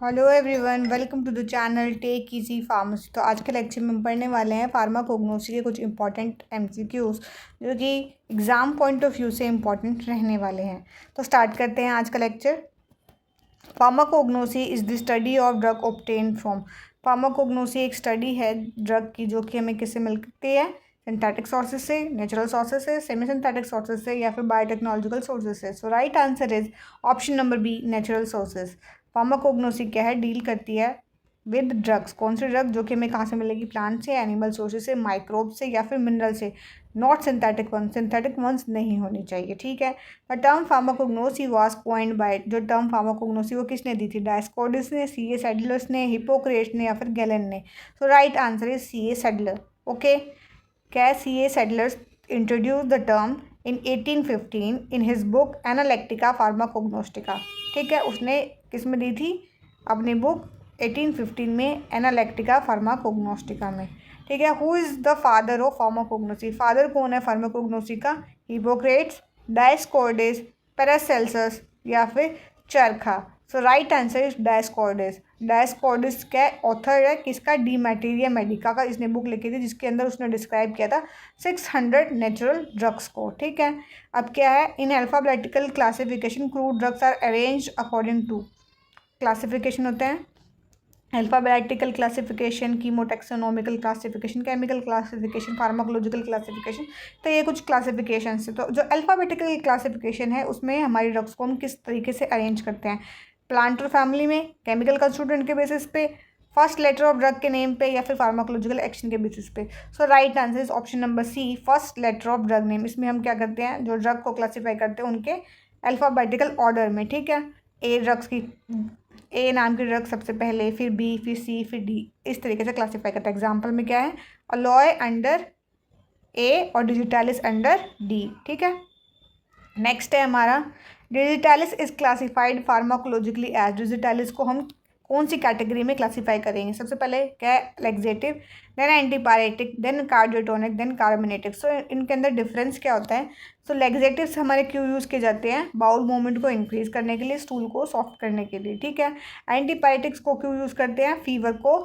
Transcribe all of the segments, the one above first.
Hello everyone, welcome to the channel take easy pharmacy. तो आज के लेक्चर में हम पढ़ने वाले हैं फार्माकोग्नोसी के कुछ इंपॉर्टेंट एमसीक्यूज जो कि एग्ज़ाम पॉइंट ऑफ व्यू से इंपॉर्टेंट रहने वाले हैं। तो स्टार्ट करते हैं आज का lecture. Pharmacognosy is the study of drug obtain from. Pharmacognosy एक स्टडी है ड्रग की जो कि हमें किससे मिलती है, सिंथेटिक सोर्सेज से, नेचुरल सोर्सेज से, सेमी सिंथेटिक सोर्सेज से या फिर बायोटेक्नोलॉजिकल सोर्सेज से। So right answer is option number B, natural sources. Pharmacognosy क्या है, डील करती है विद ड्रग्स। कौन सी ड्रग, जो कि हमें कहाँ से मिलेगी, प्लांट से, एनिमल सोर्सेज से, माइक्रोब से या फिर मिनरल से। Not synthetic one, synthetic ones नहीं होनी चाहिए, ठीक है। The term pharmacognosy was coined by, जो टर्म फार्माकोग्नोसी वो किसने दी थी, डायस्कोडिस ने, सी ए सेडलर्स ने, हिपोक्रेट्स ने या फिर गैलन ने। So right answer is C A Seydler. Okay, क्या C A Seydler's introduce the term in 1815 in his book Analecta Pharmacognostica. ठीक है, उसने किस में दी थी, अपनी बुक 1815 में एनालेक्टिका फार्माकोग्नोस्टिका में। ठीक है, who is the father of pharmacognosy, father कौन है फार्माकोग्नोसी का, हिपोक्रेट्स, डायस्कोर्डिस, पैरासेल्सस या फिर चरखा। सो राइट आंसर इज डायस्कोर्डिस। डायस्कोर्डिस का ऑथर है किसका, डी मैटेरिया मेडिका का। इसने बुक लिखी थी जिसके अंदर उसने डिस्क्राइब किया था 600 नेचुरल ड्रग्स को। ठीक है, अब क्या है, in alphabetical classification crude drugs are arranged according to. Classification होते हैं alphabetical classification, chemotaxonomical classification, chemical classification, pharmacological classification. तो ये कुछ क्लासिफिकेशन है। तो जो अल्फ़ाबेटिकल क्लासिफिकेशन है उसमें हमारी ड्रग्स को हम किस तरीके से अरेंज करते हैं, प्लांट और फैमिली में, केमिकल कंस्टिट्यूएंट के बेसिस पे, फर्स्ट लेटर ऑफ ड्रग के नेम पे या फिर फार्माकोलॉजिकल एक्शन के बेसिस पे। So right answer is option number C, first letter of drug name. इसमें हम क्या करते हैं, जो ड्रग को क्लासीफाई करते हैं उनके अल्फ़ाबेटिकल ऑर्डर में। ठीक है, ए ड्रग्स की, ए नाम की ड्रग सबसे पहले, फिर बी, फिर सी, फिर डी, इस तरीके से क्लासीफाई करता है। एग्जाम्पल में क्या है, अलॉय अंडर ए और डिजिटालिस अंडर डी। ठीक है, नेक्स्ट है हमारा digitalis is classified pharmacologically as. Digitalis को हम कौन सी कैटेगरी में क्लासीफाई करेंगे, सबसे पहले क्या है, laxative, then antipyretic, then cardiotonic, then carminative. So इनके अंदर डिफरेंस क्या होता है। सो लेक्सेटिव्स हमारे क्यों यूज़ किए जाते हैं, बाउल मूवमेंट को इंक्रीज करने के लिए, स्टूल को सॉफ्ट करने के लिए। ठीक है, एंटीपायरेटिक्स को क्यों यूज़ करते हैं, फीवर को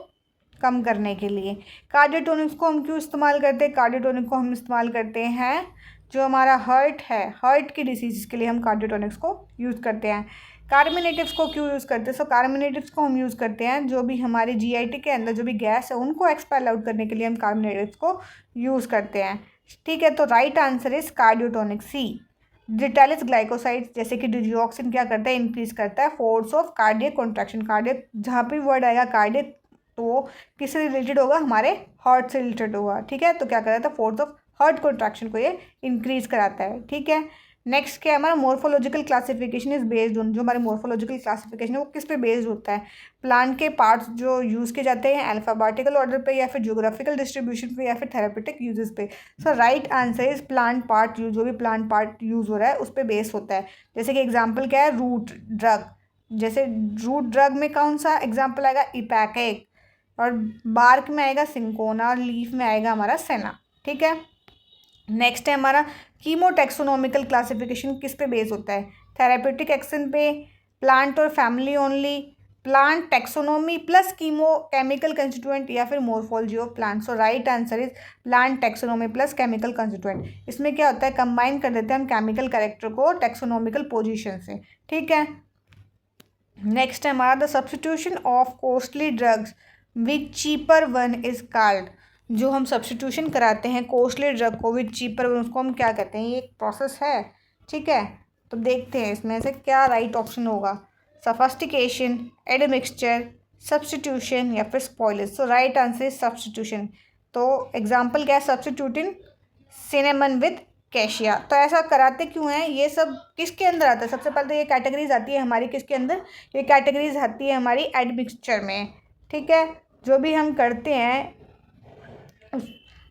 कम करने के लिए। कार्डियोटोनिक्स को हम क्यों इस्तेमाल करते हैं, कार्डियोटोनिक को हम इस्तेमाल करते हैं जो हमारा हार्ट है, हार्ट की डिसीज़ के लिए हम कार्डियोटोनिक्स को यूज़ करते हैं। कार्बोनेटिव्स को क्यों यूज़ करते हैं, सो कार्बोनेटिव्स को हम यूज़ करते हैं जो भी हमारे जीआईटी के अंदर जो भी गैस है उनको एक्सपेल आउट करने के लिए हम कार्बोनेटिव्स को यूज़ करते हैं। ठीक है, तो right answer is cardiotonic, C. Digitalis glycosides जैसे कि डिजिऑक्सिन क्या करता है, इंक्रीज करता है force of cardiac contraction. Cardiac जहाँ भी वर्ड आएगा कार्डियक तो वो किससे रिलेटेड होगा, हमारे हार्ट से रिलेटेड होगा। ठीक है, तो क्या करता है, फोर्स ऑफ हार्ट कॉन्ट्रैक्शन को ये इंक्रीज कराता है। ठीक है, नेक्स्ट क्या है हमारा, morphological classification is based on. जो हमारे मोर्फोलॉजिकल क्लासिफिकेशन है वो किस पे बेस्ड होता है, प्लांट के पार्ट्स जो यूज़ किए जाते हैं अल्फाबेटिकल ऑर्डर पे या फिर ज्योग्राफिकल डिस्ट्रीब्यूशन पे या फिर थेरेपेटिक यूजेस पे। So right answer is plant part use, जो भी प्लांट पार्ट यूज़ हो रहा है उस पर बेस्ड होता है। जैसे कि एग्जाम्पल क्या है, रूट ड्रग, जैसे रूट ड्रग में कौन सा एग्जाम्पल आएगा, इपैकेक, और बार्क में आएगा सिंकोना, और लीफ में आएगा हमारा सेना। ठीक है, नेक्स्ट है हमारा कीमोटेक्सोनोमिकल क्लासिफिकेशन किस पे बेस होता है, थेरापेटिक एक्शन पे, प्लांट और family only, plant taxonomy plus chemo chemical constituent या फिर morphology of plant. So right answer is plant taxonomy plus chemical constituent. इसमें क्या होता है, कंबाइन कर देते हैं हम केमिकल कैरेक्टर को टेक्सोनोमिकल पोजीशन से। ठीक है, नेक्स्ट है हमारा the substitution of costly drugs with cheaper one is called. जो हम सब्सटीट्यूशन कराते हैं कॉस्टली ड्रग को विद चीपर वन, उसको हम क्या कहते हैं, ये एक प्रोसेस है। ठीक है, तो देखते हैं इसमें से क्या राइट ऑप्शन होगा, सफिस्टिकेशन, एडमिक्सचर, सब्सटीट्यूशन या फिर spoilage. So right answer is substitution. तो एग्जाम्पल क्या है, सब्सटीट्यूटिंग सिनेमन विद कैशिया। तो ऐसा कराते क्यों हैं, ये सब किसके अंदर आता है, सबसे पहले तो ये कैटेगरीज आती है हमारी किसके अंदर, ये कैटेगरीज आती है हमारी एडमिक्सचर में। ठीक है, जो भी हम करते हैं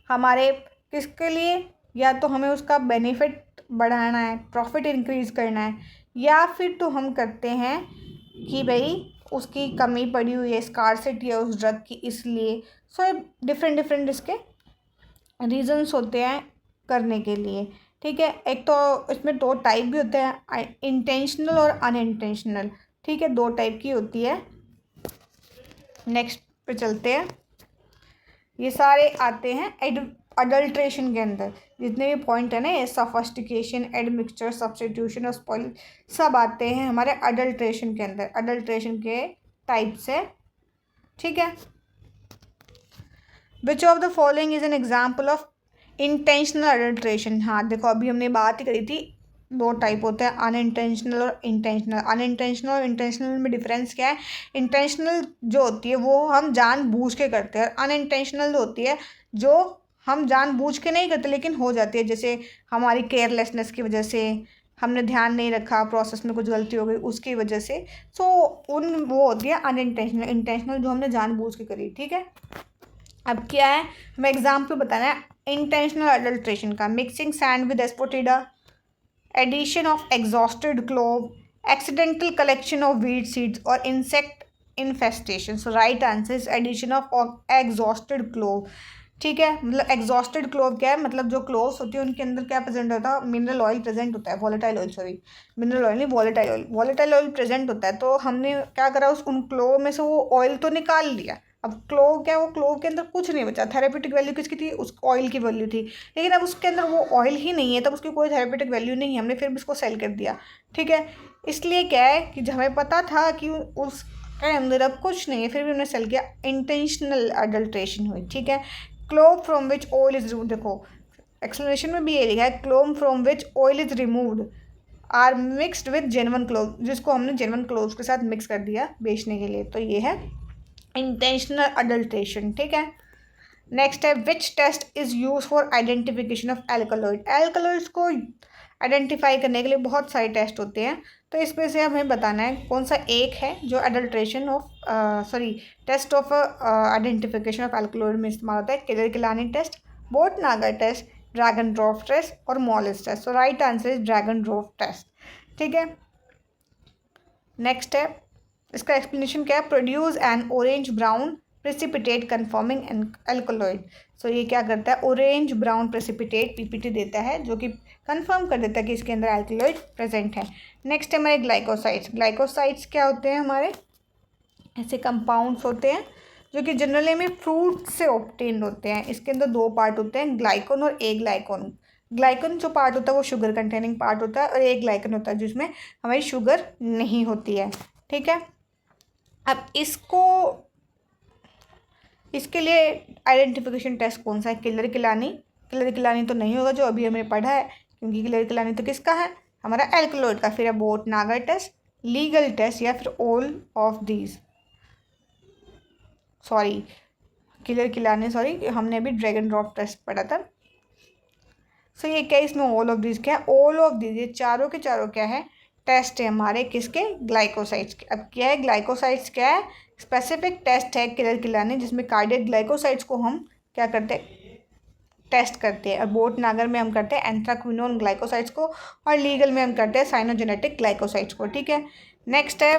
हमारे किसके लिए, या तो हमें उसका बेनिफिट बढ़ाना है, प्रॉफिट इंक्रीज करना है, या फिर तो हम करते हैं कि भाई उसकी कमी पड़ी हुई है, स्कार्सिटी है उस ड्रग की, इसलिए। सो डिफरेंट डिफरेंट इसके रीजंस होते हैं करने के लिए। ठीक है, एक तो इसमें दो टाइप भी होते हैं, इंटेंशनल और अनइंटेंशनल। ठीक है, दो टाइप की होती है नेक्स्ट पे चलते हैं। ये सारे आते हैं अडल्ट्रेशन के अंदर, जितने भी पॉइंट है ना, ये सफिस्टिकेशन, एडमिक्सचर, सब्स्टिट्यूशन और स्पॉइल, सब आते हैं हमारे अडल्ट्रेशन के अंदर। अडल्ट्रेशन के टाइप्स है, ठीक है। Which of the following is an example of intentional adulteration. हाँ देखो, अभी हमने बात ही करी थी, दो टाइप होते हैं, अनइंटेंशनल और इंटेंशनल। अनइंटेंशनल और इंटेंशनल में डिफरेंस क्या है? इंटेंशनल जो होती है वो हम जानबूझ के करते हैं, अनइंटेंशनल होती है जो हम जानबूझ के नहीं करते लेकिन हो जाती है, जैसे हमारी केयरलेसनेस की वजह से, हमने ध्यान नहीं रखा, प्रोसेस में कुछ गलती हो गई उसकी वजह से। सो उन वो होती है अनइंटेंशनल। इंटेंशनल जो हमने जानबूझ के करी, ठीक है। अब क्या है, हमें एग्जाम्पल बताना है इंटेंशनल अडल्ट्रेशन का। Mixing sand with asafoetida, addition of exhausted clove, accidental collection of weed seeds और insect infestation. So right answer is addition of exhausted clove, ठीक है। मतलब एग्जॉस्टेड क्लोव क्या है, मतलब जो क्लोव्स होती है उनके अंदर क्या प्रेजेंट होता है? मिनरल ऑयल प्रेजेंट होता है, volatile oil, sorry mineral oil नहीं, volatile oil. Volatile oil present होता है, तो हमने क्या करा, उन क्लोव में से वो ऑयल तो निकाल लिया। अब क्लोव क्या है, वो क्लोव के अंदर कुछ नहीं बचा। थेरेपेटिक वैल्यू किसकी थी? उस ऑयल की वैल्यू थी, लेकिन अब उसके अंदर वो ऑयल ही नहीं है, तब उसकी कोई थेरेपेटिक वैल्यू नहीं है, हमने फिर भी उसको सेल कर दिया, ठीक है। इसलिए क्या है कि जब हमें पता था कि उसके अंदर अब कुछ नहीं है, फिर भी हमने सेल किया, इंटेंशनल अडल्ट्रेशन हुई, ठीक है। Clove from which oil is remove, देखो एक्सप्लेनेशन में भी ये लिखा है, clove from which oil is removed or mixed with genuine clove, जिसको हमने जेन्युइन क्लोव्स के साथ मिक्स कर दिया बेचने के लिए, तो ये है इंटेंशनल अडल्ट्रेशन, ठीक है। नेक्स्ट है which test is use for identification of alkaloid. Alkaloids को आइडेंटिफाई करने के लिए बहुत सारे टेस्ट होते हैं, तो इसमें से हमें बताना है कौन सा एक है जो adulteration of test of identification of alkaloid में इस्तेमाल होता है। किलर-किलानी टेस्ट, बोट-नागर टेस्ट, ड्रैगन ड्रॉप टेस्ट और Molisch test. So right answer is Dragendorff test, ठीक है। नेक्स्ट है, इसका एक्सप्लेनेशन क्या है? Produce an orange brown precipitate confirming an alkaloid. So ये क्या करता है? ऑरेंज ब्राउन प्रेसिपिटेट पीपीटी देता है जो कि कंफर्म कर देता है कि इसके अंदर एल्कलॉइड प्रेजेंट है। नेक्स्ट है हमारे ग्लाइकोसाइड्स। ग्लाइकोसाइड्स क्या होते हैं? हमारे ऐसे कंपाउंड्स होते हैं जो कि जनरली में फ्रूट से ऑब्टेन्ड होते हैं। इसके अंदर दो पार्ट होते हैं, ग्लाइकोन और ए ग्लाइकोन। ग्लाइकोन जो पार्ट होता है वो शुगर कंटेनिंग पार्ट होता है, और ए ग्लाइकोन होता है जिसमें हमारी शुगर नहीं होती है, ठीक है। अब इसके लिए आइडेंटिफिकेशन टेस्ट कौन सा है? किलर-किलानी। किलर-किलानी तो नहीं होगा जो अभी हमने पढ़ा है, क्योंकि किलर-किलानी तो किसका है? हमारा एल्कलॉइड का। फिर है बोट-नागर टेस्ट, लीगल टेस्ट या फिर all of these, sorry Keller Kiliani, sorry हमने अभी ड्रैगन ड्रॉप टेस्ट पढ़ा था। सो ये क्या, इसमें ऑल ऑफ दीज क्या है? ऑल ऑफ दीज, ये चारों के चारों क्या है? टेस्ट है हमारे किसके? ग्लाइकोसाइड्स के। अब क्या है ग्लाइकोसाइड्स क्या है? स्पेसिफिक टेस्ट है किलर-किलानी, जिसमें कार्डियक ग्लाइकोसाइड्स को हम क्या करते हैं? टेस्ट करते हैं। और बोट-नागर में हम करते हैं एंथ्राक्विनोन ग्लाइकोसाइड्स को, और लीगल में हम करते हैं साइनोजेनेटिक ग्लाइकोसाइड्स को, ठीक है। नेक्स्ट है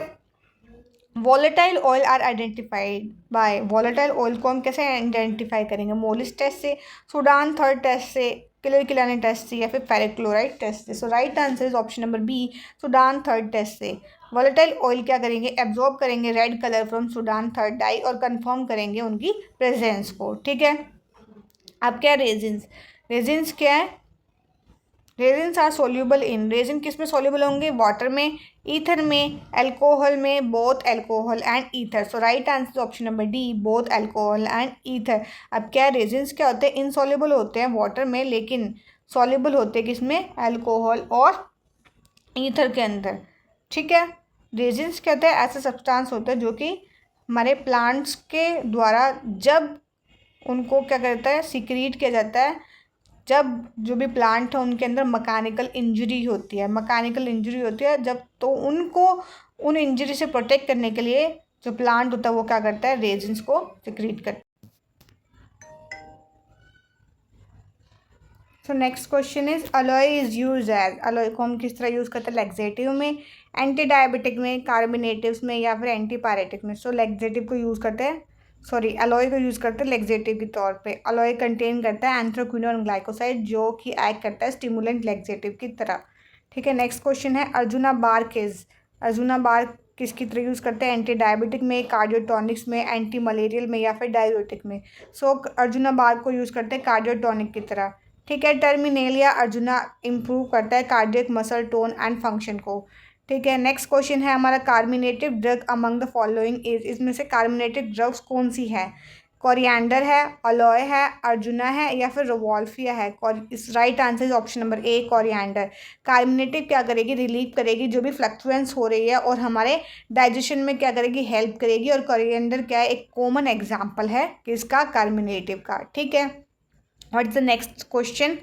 volatile oil are identified by. Volatile oil को हम कैसे आइडेंटिफाई करेंगे? मोलिस टेस्ट से, सूडान थर्ड टेस्ट से, किलर-किलानी टेस्ट से, या फिर फेरिक क्लोराइड टेस्ट से। So right answer is option number B, Sudan third test से। वॉलेटाइल ऑयल क्या करेंगे? एब्जॉर्ब करेंगे red colour from Sudan third dye और कंफर्म करेंगे उनकी प्रेजेंस को, ठीक है। अब क्या है रेजिन्स? रेजिन्स क्या है? Resins are soluble in. Resin किस में सोल्यूबल होंगे? वाटर में, ईथर में, एल्कोहल में, both alcohol and ether. So right answer option number D, both alcohol and ether. अब क्या रेजिन्स क्या होते हैं? इनसॉल्युबल होते हैं वाटर में, लेकिन सॉल्युबल होते हैं किसमें? एल्कोहल और ईथर के अंदर, ठीक है। रेजिन्स क्या होता है? ऐसे सब्सटेंस होते हैं जो कि हमारे प्लांट्स के द्वारा जब उनको क्या करता है? सिक्रीट किया जाता है, जब जो भी प्लांट है उनके अंदर मैकेनिकल इंजरी होती है जब, तो उनको उन इंजरी से प्रोटेक्ट करने के लिए जो प्लांट होता है वो क्या करता है? रेजिन्स को सिक्रीट करता है। So next question is aloe is use as. Aloe को हम किस तरह यूज़ करते हैं? लैक्सेटिव में, एंटी डायबिटिक में, कार्बोनेटिव्स में, या फिर एंटीपायरेटिक में। सो लैक्सेटिव को यूज़ करते हैं, सॉरी अलॉय को यूज़ करते हैं लैक्सेटिव के तौर पे। अलॉय कंटेन करता है एंथ्राक्विनोन ग्लाइकोसाइड जो कि एक्ट करता है स्टिमुलेंट लैक्सेटिव की तरह, ठीक है। नेक्स्ट क्वेश्चन है Arjuna bark is. Arjuna bark किसकी तरह यूज़ करते हैं, एंटी डायबिटिक में, कार्डियोटॉनिक्स में, एंटी मलेरियल में या फिर डाययूरेटिक में। सो अर्जुना बार को यूज़ करते हैं कार्डियोटॉनिक की तरह। ठीक है, टर्मिनेलिया अर्जुना इम्प्रूव करता है cardiac muscle tone and function को। ठीक है, नेक्स्ट क्वेश्चन है हमारा, carminative drug among the following is, इसमें से कार्मिनेटिव ड्रग्स कौन सी है? कोरिएंडर है, अलोए है, अर्जुना है या फिर रोवॉल्फिया है। इस right answer is option number A, coriander. Carminative क्या करेगी, रिलीव करेगी जो भी फ्लक्चुएंस हो रही है और हमारे डाइजेशन में क्या करेगी, हेल्प करेगी। और कोरिएंडर क्या है, एक कॉमन एग्जाम्पल है किसका, कार्मिनेटिव का। ठीक है, what is the next question,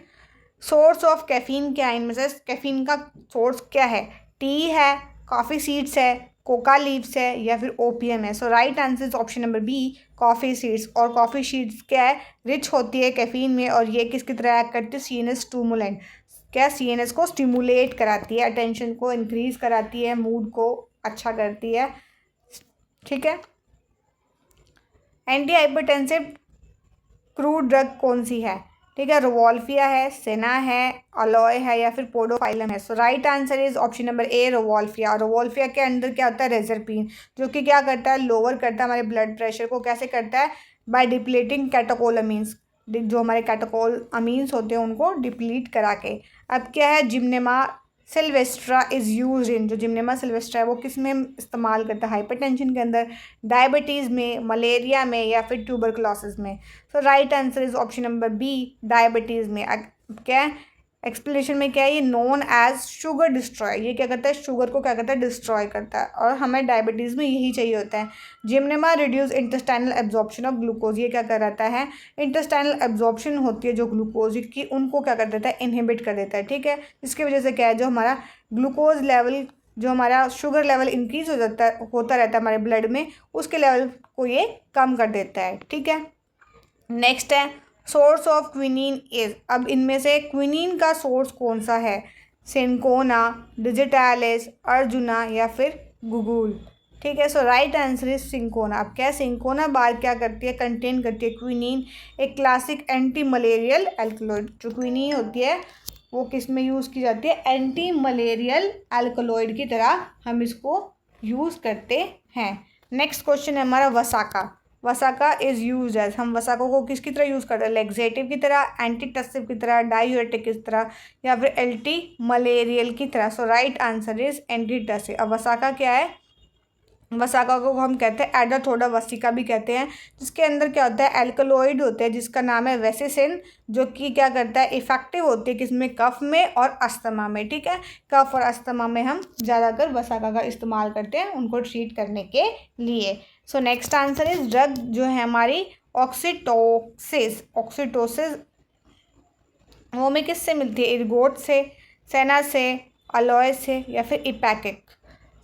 source of caffeine क्या है, इनमें से कैफीन का सोर्स क्या है? टी है, कॉफ़ी सीड्स है, कोका लीव्स है या फिर ओपीएम है। So right answer is option number B, coffee seeds. और कॉफ़ी सीड्स क्या है, रिच होती है कैफीन में और ये किसकी तरह एक्ट करती है, सीएनएस स्टिमुलेंट। क्या सीएनएस को स्टिमुलेट कराती है, अटेंशन को इंक्रीज कराती है, मूड को अच्छा करती है। ठीक है, एंटी हाइपरटेंसिव क्रूड ड्रग कौन सी है? ठीक है, रोवॉल्फिया है, सेना है, अलोए है या फिर पोडोफाइलम है। So right answer is option number A, rauwolfia. और रोवॉल्फिया के अंदर क्या होता है, रेजरपीन, जो कि क्या करता है, लोअर करता है हमारे ब्लड प्रेशर को। कैसे करता है, बाय डिप्लीटिंग कैटोकोलामीन्स, जो हमारे कैटोकोल अमीन्स होते हैं उनको डिप्लीट करा के। अब क्या है, जिम्नेमा सिल्वेस्ट्रा इज़ यूज इन, जो जिम्नेमा सिल्वेस्ट्रा है वो किस में इस्तेमाल करता है, हाइपरटेंशन के अंदर, डायबिटीज़ में, मलेरिया में या फिर ट्यूबरकुलोसिस में। So right answer is option number B, diabetes में। क्या है, एक्सप्लेनेशन में क्या है, ये नोन एज शुगर डिस्ट्रॉय, ये क्या करता है, शुगर को क्या करता है, डिस्ट्रॉय करता है। और हमें डायबिटीज़ में यही चाहिए होता है। Gymnema reduce intestinal absorption of glucose, ये क्या कराता है, इंटेस्टाइनल एब्जॉर्प्शन होती है जो ग्लूकोज की, उनको क्या कर देता है, इनहिबिट कर देता है। ठीक है, जिसकी वजह से क्या है, जो हमारा ग्लूकोज लेवल, जो हमारा शुगर लेवल इंक्रीज हो जाता है, होता रहता है हमारे ब्लड में, उसके लेवल को ये कम कर देता है। ठीक है, नेक्स्ट है, सोर्स ऑफ क्विनीन इज, अब इनमें से क्विनीन का सोर्स कौन सा है, सिंकोना, डिजिटालिस, अर्जुना या फिर गुगुल। ठीक है, so right answer is cinchona. अब क्या, सिंकोना बार क्या करती है, कंटेन करती है क्विनीन, एक क्लासिक एंटी मलेरियल एल्कलॉइड। जो क्विनीन होती है वो किस में यूज़ की जाती है, एंटी मलेरियल एल्कलॉइड की तरह हम इसको यूज़ करते हैं। नेक्स्ट क्वेश्चन है हमारा, वसाका। वसाका इज़ यूज एज, हम वसाका को किसकी तरह यूज़ करते हैं, लेग्जेटिव की तरह, एंटीटसिव की तरह, डायूरेटिक की तरह या फिर एंटी मलेरियल की तरह। सो राइट आंसर इज एंटीटसिव। अब वसाका क्या है, वसाका को हम कहते हैं एडाथोडा वसिका भी कहते हैं, जिसके अंदर क्या होता है, एल्कलॉइड होते हैं जिसका नाम है वेसिसिन, जो कि क्या करता है, इफेक्टिव होती है किसमें, कफ में और अस्थमा में। ठीक है, कफ और अस्थमा में हम ज़्यादातर वसाका का इस्तेमाल करते हैं उनको ट्रीट करने के लिए। So next answer is, drug जो है हमारी ऑक्सीटोसिस, ऑक्सीटोसिस वो हमें किससे मिलती है, इर्गोट से, सेना से, अलोए से या फिर इपैकिक।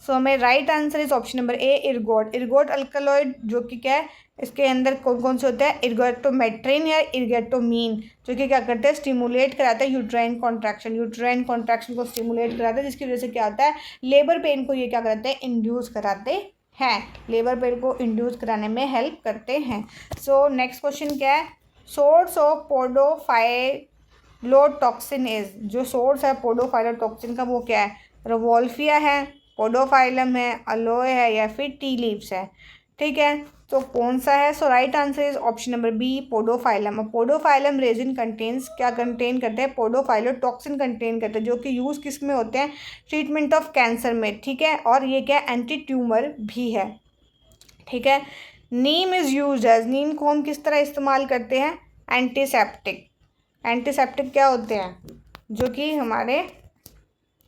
सो हमें right answer is option number A, इर्गोट। इर्गोट alkaloid जो कि क्या है, इसके अंदर कौन कौन से होते हैं, इर्गोटोमेट्रिन या इर्गोटोमीन, जो कि क्या करते हैं, स्टिमुलेट कराता है यूट्राइन कॉन्ट्रैक्शन, यूट्राइन कॉन्ट्रैक्शन को स्टिमुलेट कराता है, जिसकी वजह से क्या होता है, लेबर पेन को ये क्या कराते हैं, इंड्यूस कराते हैं, लेबर पेन को इंड्यूस कराने में हेल्प करते हैं। सो नेक्स्ट क्वेश्चन क्या है, सोर्स ऑफ पोडोफाइलोटॉक्सिन इज, जो सोर्स है पोडोफाइलोटॉक्सिन का वो क्या है, रोवॉल्फिया है, पोडोफाइलम है, अलोए है या फिर टी लीव्स है। ठीक है, तो कौन सा है, so right answer is option number B, podophyllum. और पोडोफाइलम रेजिन कंटेन्स, क्या कंटेन करते हैं, पोडोफाइलोटॉक्सिन कंटेन करते हैं, जो कि यूज़ किस में होते हैं, ट्रीटमेंट ऑफ कैंसर में। ठीक है, और ये क्या, एंटी ट्यूमर भी है। ठीक है, नीम इज़ यूज एज, नीम को हम किस तरह इस्तेमाल करते हैं, एंटीसेप्टिक। एंटीसेप्टिक क्या होते हैं, जो कि हमारे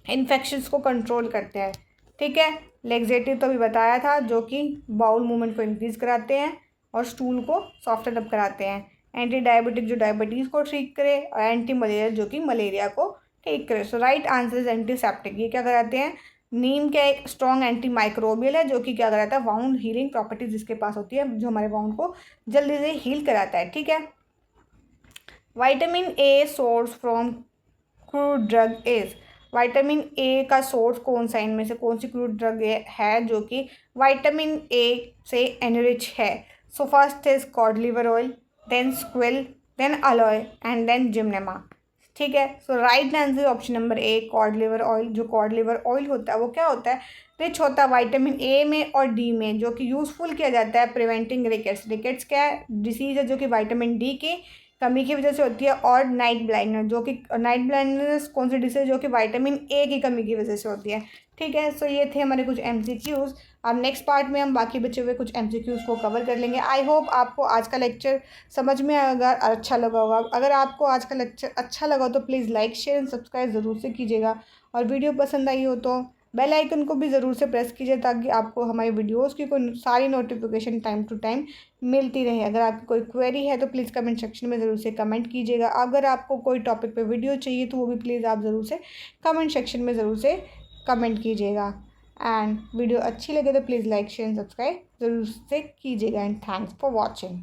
इन्फेक्शंस को कंट्रोल करते हैं। ठीक है, लेग्जेटिव तो अभी बताया था, जो कि बाउल मूवमेंट को इंक्रीज कराते हैं और स्टूल को सॉफ्टन अप कराते हैं। एंटी डायबिटिक जो डायबिटीज़ को ठीक करे, और एंटी मलेरियल जो कि मलेरिया को ठीक करे। सो राइट आंसर इज एंटीसेप्टिक। ये क्या कराते हैं, नीम का एक स्ट्रॉन्ग एंटी माइक्रोबियल है, जो कि क्या कराता है, वाउंड हीलिंग प्रॉपर्टीज जिसके पास होती है, जो हमारे वाउंड को जल्दी से हील कराता है। ठीक है, vitamin a source from crude drug is, vitamin A का सोर्स कौन सा, इनमें से कौन सी क्रूड ड्रग है जो कि विटामिन ए से एनरिच है। So first is cod liver oil, then squill, then aloe and then gymnema. ठीक है, so right answer option number A, cod liver oil. जो कॉड लिवर ऑयल होता है वो क्या होता है, रिच होता है विटामिन ए में और डी में, जो कि यूज़फुल किया जाता है प्रिवेंटिंग रिकेट्स। रिकेट्स क्या है, डिसीज़ है जो कि विटामिन डी की कमी की वजह से होती है, और नाइट ब्लाइंडनेस, जो कि नाइट ब्लाइंडनेस कौन सी डिसीज, जो कि विटामिन ए की कमी की वजह से होती है। ठीक है, सो ये थे हमारे कुछ MCQs। अब नेक्स्ट पार्ट में हम बाकी बचे हुए कुछ MCQs को कवर कर लेंगे। आई होप आपको आज का लेक्चर समझ में आएगा और अच्छा लगा होगा। अगर आपको आज का लेक्चर अच्छा लगा तो please like share and subscribe ज़रूर से कीजिएगा, और वीडियो पसंद आई हो तो बेल आइकन को भी ज़रूर से प्रेस कीजिए, ताकि आपको हमारी वीडियोस की कोई सारी नोटिफिकेशन टाइम टू टाइम मिलती रहे। अगर आपकी कोई क्वेरी है तो प्लीज़ कमेंट सेक्शन में ज़रूर से कमेंट कीजिएगा। अगर आपको कोई टॉपिक पे वीडियो चाहिए तो वो भी प्लीज़ आप ज़रूर से कमेंट सेक्शन में ज़रूर से कमेंट कीजिएगा। एंड वीडियो अच्छी लगे तो please like share and subscribe ज़रूर से कीजिएगा। And thanks for watching.